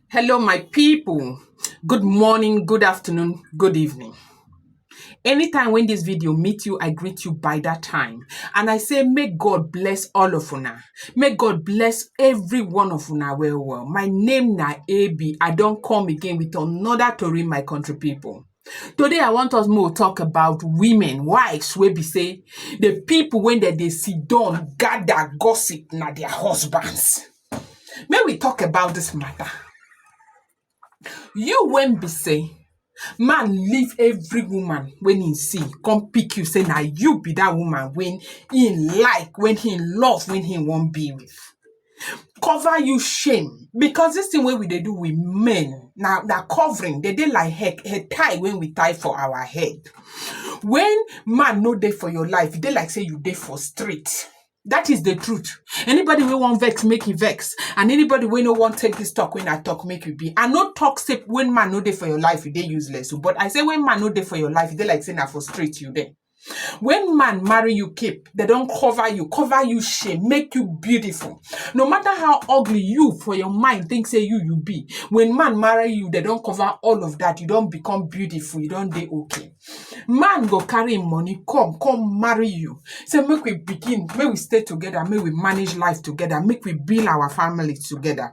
Hello, my people. Good morning, good afternoon, good evening. Anytime when this video meet you, I greet you by that time. And I say, may God bless all of una. May God bless every one of una well. My name na AB. I don't come again with another story, my country people. Today, I want us more talk about women, wives, where be say, the people when they sit down, gather gossip na their husbands. May we talk about this matter. You when be say, man leave every woman when he see, come pick you, say now you be that woman when he like, when he love, when he won't be with. Cover you shame. Because this thing what we they do with men, now covering, they like head tie when we tie for our head. When man no day for your life, they like say you day for street. That is the truth. Anybody we want vex, make it vex. And anybody we no want take this talk when I talk, make it be. I no talk say when man no day for your life, you they useless. But I say when man no day for your life, they like say na for street you there. When man marry you, keep, they don't cover you shame, make you beautiful. No matter how ugly you for your mind think say you be. When man marry you, they don't cover all of that. You don't become beautiful. You don't dey okay. Man go carry money, come marry you. Say make we begin, make we stay together, make we manage life together, make we build our family together.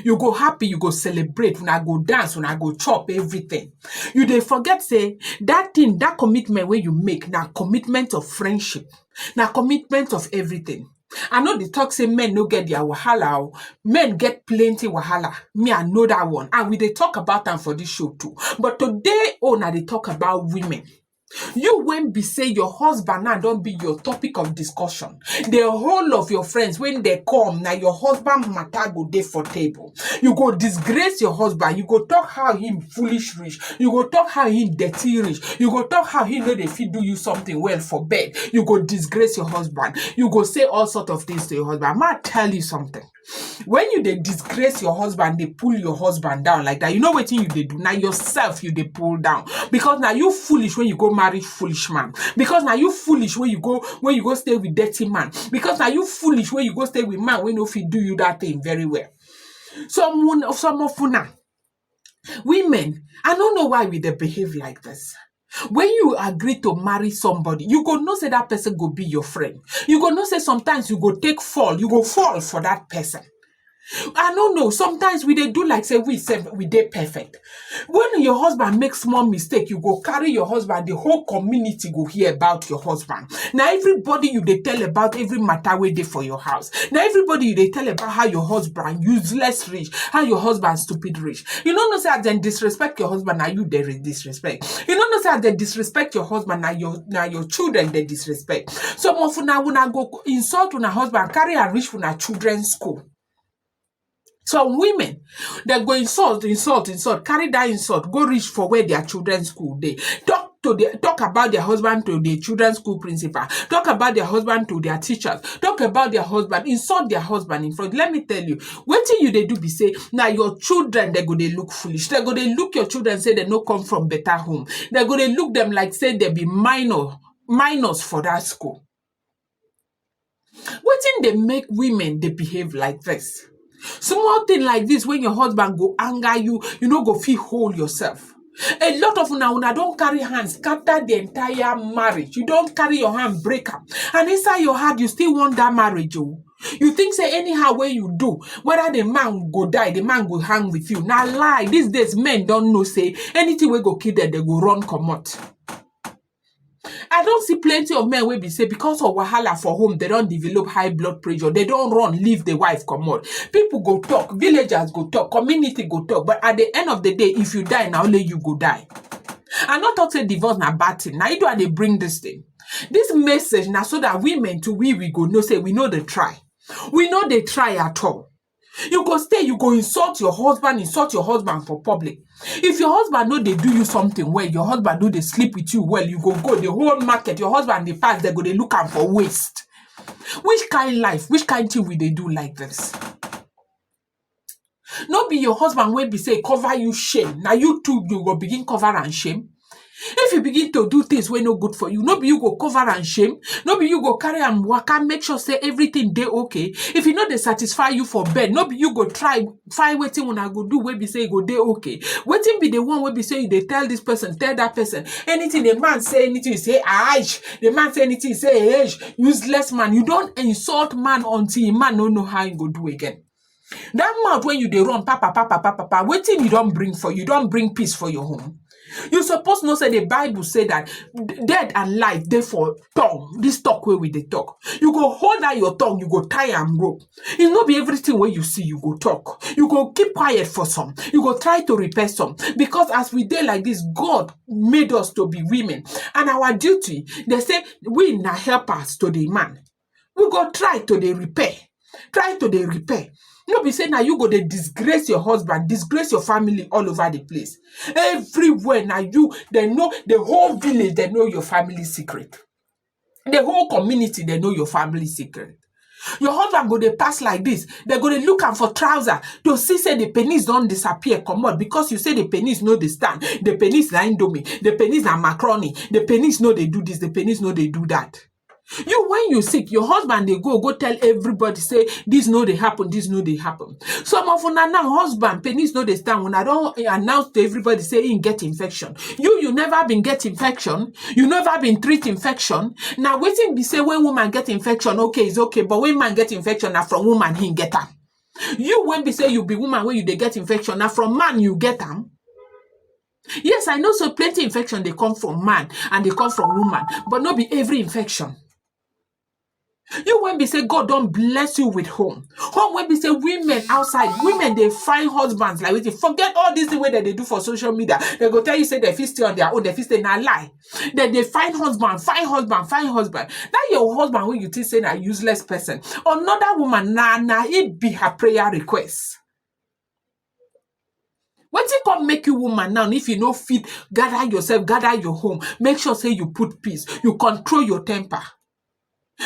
You go happy, you go celebrate, when I go dance, when I go chop everything. You dey forget say that thing, that commitment where you make, now commitment of friendship, now commitment of everything. I know the talk say men no get their wahala. Men get plenty wahala. Me, I know that one. And we dey talk about them for this show too. But today, now they talk about women. You when be say your husband now don't be your topic of discussion. The whole of your friends when they come now your husband matter go dey for table. You go disgrace your husband. You go talk how him foolish rich. You go talk how he dirty rich. You go talk how he know they fit do you something well for bed. You go disgrace your husband. You go say all sort of things to your husband. I tell you something. When you they disgrace your husband, they pull your husband down like that. You know what you they do now yourself you they pull down because now you foolish when you go marry foolish man. Because now you foolish when you go stay with dirty man. Because now you foolish when you go stay with man when if he do you that thing very well. Some of una women, I don't know why we they behave like this. When you agree to marry somebody, you go know say that person go be your friend. You go know say sometimes you go fall for that person. I don't know. Sometimes we they do like say we dey perfect. When your husband makes small mistake, you go carry your husband. The whole community go hear about your husband. Now everybody you they tell about every matter we dey for your house. Now everybody you they tell about how your husband useless rich, how your husband stupid rich. You don't know say as they disrespect your husband, now you they disrespect. You don't know say as they disrespect your husband, now your children they disrespect. Some of una go insult una husband, carry and reach una children's school. Some women, they go insult, carry that insult, go reach for where their children's school they talk about their husband to the children's school principal, talk about their husband to their teachers, talk about their husband, insult their husband in front. Let me tell you, what you they do be say, now your children they look foolish. They look your children say they no come from better home. They look them like say they be minors for that school. Wetin they make women they behave like this? Small thing like this, when your husband go anger you, you know go feel whole yourself. A lot of una don't carry hands, scatter the entire marriage. You don't carry your hand, break up. And inside your heart, you still want that marriage. Oh. You think say anyhow way you do, whether the man go die, the man go hang with you. Now lie, these days men don't know say anything we go kill them, they go run comot. I don't see plenty of men will be say because of wahala for home, they don't develop high blood pressure. They don't run, leave the wife, come on. People go talk, villagers go talk, community go talk. But at the end of the day, if you die, now only you go die. I not talk say divorce na bad thing. Now you do they bring this thing. This message now so that women to we go know say we know they try. We know they try at all. You go stay, you go insult your husband for public. If your husband know they do you something well, your husband know they sleep with you well, you go the whole market, your husband they pass, they go they look am for waste. Which kind life, which kind thing will they do like this? No be your husband will be say cover you shame. Now you too, you go begin cover and shame. If you begin to do things wey no good for you, no be you go cover and shame, no be you go carry am waka make sure say everything dey okay. If e no dey satisfy you for bed, no be you go try find wetin una go do wey be say e go dey okay. Wetin be the one wey be say you dey tell this person, tell that person, anything the man say anything you say aish, the man say anything you say aish. Useless man, you don insult man until man no know how he go do again. That mouth when you dey run papa papa papa papa, wetin you don bring for you? You don bring peace for your home. You suppose know say the Bible say that death and life dey for tongue. This talk wey we dey talk, you go hold out your tongue, you go tie am rope. It no be everything wey you see you go talk. You go keep quiet for some. You go try to repair some, because as we dey like this, God made us to be women, and our duty, they say we na helpers to the man. We go try to dey repair, try to dey repair. No be say now you go dey disgrace your husband, disgrace your family all over the place. Everywhere now you, they know, the whole village, they know your family secret. The whole community, they know your family secret. Your husband go dey pass like this, they go dey look am for trouser to see say the penis don't disappear, come out, because you say the penis no dey stand, the penis na indomie, the penis na macaroni, the penis no dey do this, the penis no dey do that. You, when you sick, your husband they go tell everybody say this no dey happen, this no dey happen. Some of una now husband penis no dey stand when I don't announce to everybody say he get infection. You never been get infection, you never been treat infection. Now waiting be say when woman get infection, okay, it's okay, but when man get infection, now from woman he get am. You when be say you be woman when you dey get infection, now from man you get am. Yes, I know, so plenty infection they come from man and they come from woman, but not be every infection. You when be say God don't bless you with home. Home when be say women outside, women they find husbands like waiting. Forget all this the way that they do for social media. They go tell you say they fit stay on their own, they fit stay na lie. Then they find husband, find husband, find husband. That your husband when you think say a useless person. Another woman na it be her prayer request. Wetin come make you woman now? If you no fit gather yourself, gather your home, make sure say you put peace, you control your temper.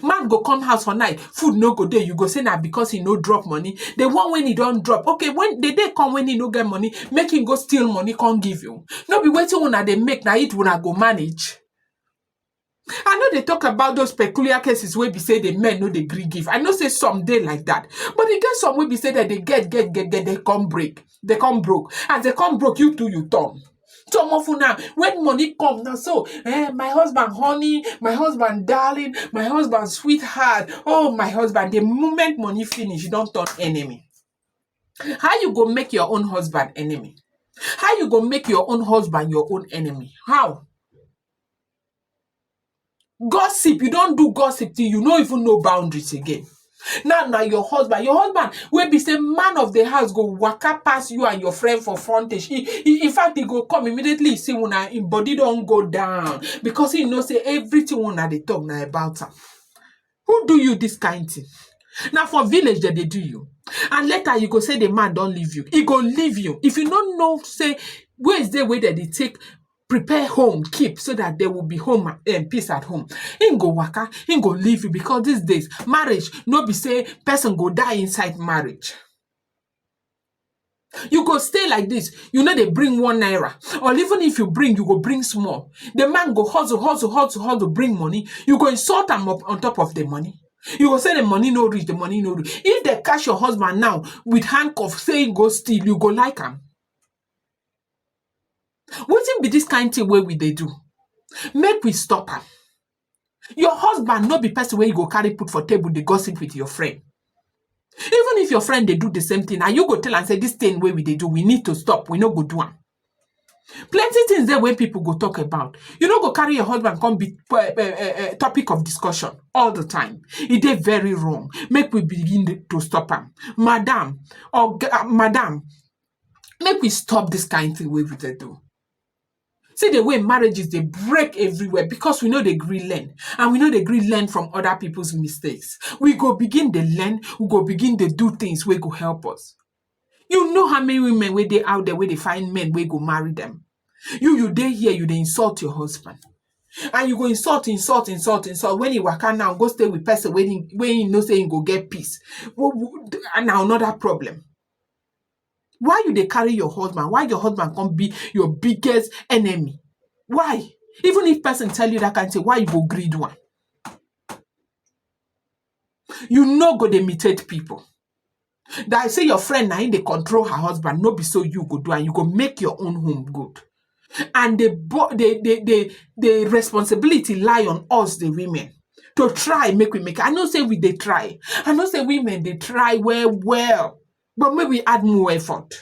Man go come house for night, food no go there. You go say na because he no drop money. The one when he don't drop, okay, when the day come when he no get money, make him go steal money, can't give you. No be waiting when they make, now it when I go manage. I know they talk about those peculiar cases where be say the men no they agree give. I know say some day like that, but they get some where be say that they get, they come break, they come broke. As they come broke, you too, you turn. Some of you now, when money come now, so my husband honey, my husband darling, my husband sweetheart, oh my husband, the moment money finish, you don't turn enemy. How you go make your own husband enemy? How you go make your own husband your own enemy? How? Gossip, you don't do gossip till you don't even know boundaries again. Now your husband will be say man of the house go waka pass you and your friend for frontage. In fact, he go come immediately see when him body don't go down because he knows say everything when they talk now about him. Who do you this kind of thing? Now for village that they do you, and later you go say the man don't leave you. He go leave you if you don't know. Say where is the way that they take. Prepare home, keep so that there will be home and peace at home. He go waka, he go leave you because these days marriage no be say person go die inside marriage. You go stay like this, you know they bring 1 naira, or even if you bring, you go bring small. The man go hustle, bring money. You go insult him up on top of the money. You go say the money no reach, the money no reach. If they catch your husband now with handcuffs saying go steal, you go like him. Wetin be this kind thing where we they do? Make we stop am. Your husband no be person where you go carry put for table, they gossip with your friend. Even if your friend they do the same thing, and you go tell and say this thing where we they do, we need to stop. We no go do am. Plenty things there when people go talk about. You no go carry your husband come be topic of discussion all the time. It is very wrong. Make we begin to stop am, madam or madam. Make we stop this kind of thing where we they do. See the way marriages they break everywhere because we know they agree learn and we know they agree learn from other people's mistakes. We go begin to learn, we go begin to do things where go help us. You know how many women where they out there where they find men where go marry them. You dey here, you they insult your husband. And you go insult. When he waka now, go stay with person when he know say he go get peace. And now another problem. Why you they carry your husband? Why your husband can't be your biggest enemy? Why? Even if person tell you that kind thing, why you go greed one? You no go dey imitate people. That I say your friend na him dey control her husband, no be so you go do, and you go make your own home good. And the responsibility lie on us, the women, to try make we make it. I know say we dey try. I know say women dey try well, but maybe we add more effort.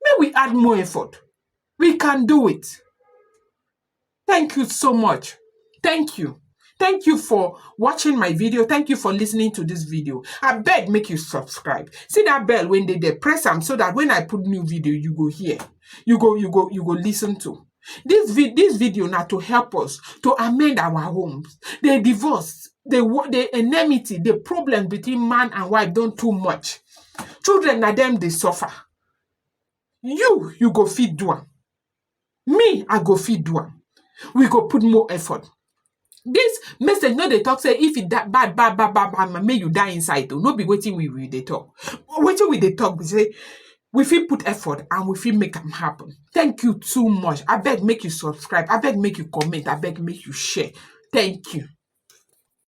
May we add more effort. We can do it. Thank you so much. Thank you. Thank you for watching my video. Thank you for listening to this video. I beg make you subscribe. See that bell when they press them so that when I put new video, you go hear. You go listen to. This video now to help us to amend our homes. The divorce, the enmity, the problem between man and wife don't too much. Children na them they suffer. You go feed do am. Me, I go feed do am. We go put more effort. This message no dey talk say if it bad, may you die inside. No be wetin we dey talk. Wetin we dey talk we say we fit put effort and we fit make them happen. Thank you too much. I beg make you subscribe. I beg make you comment. I beg make you share. Thank you.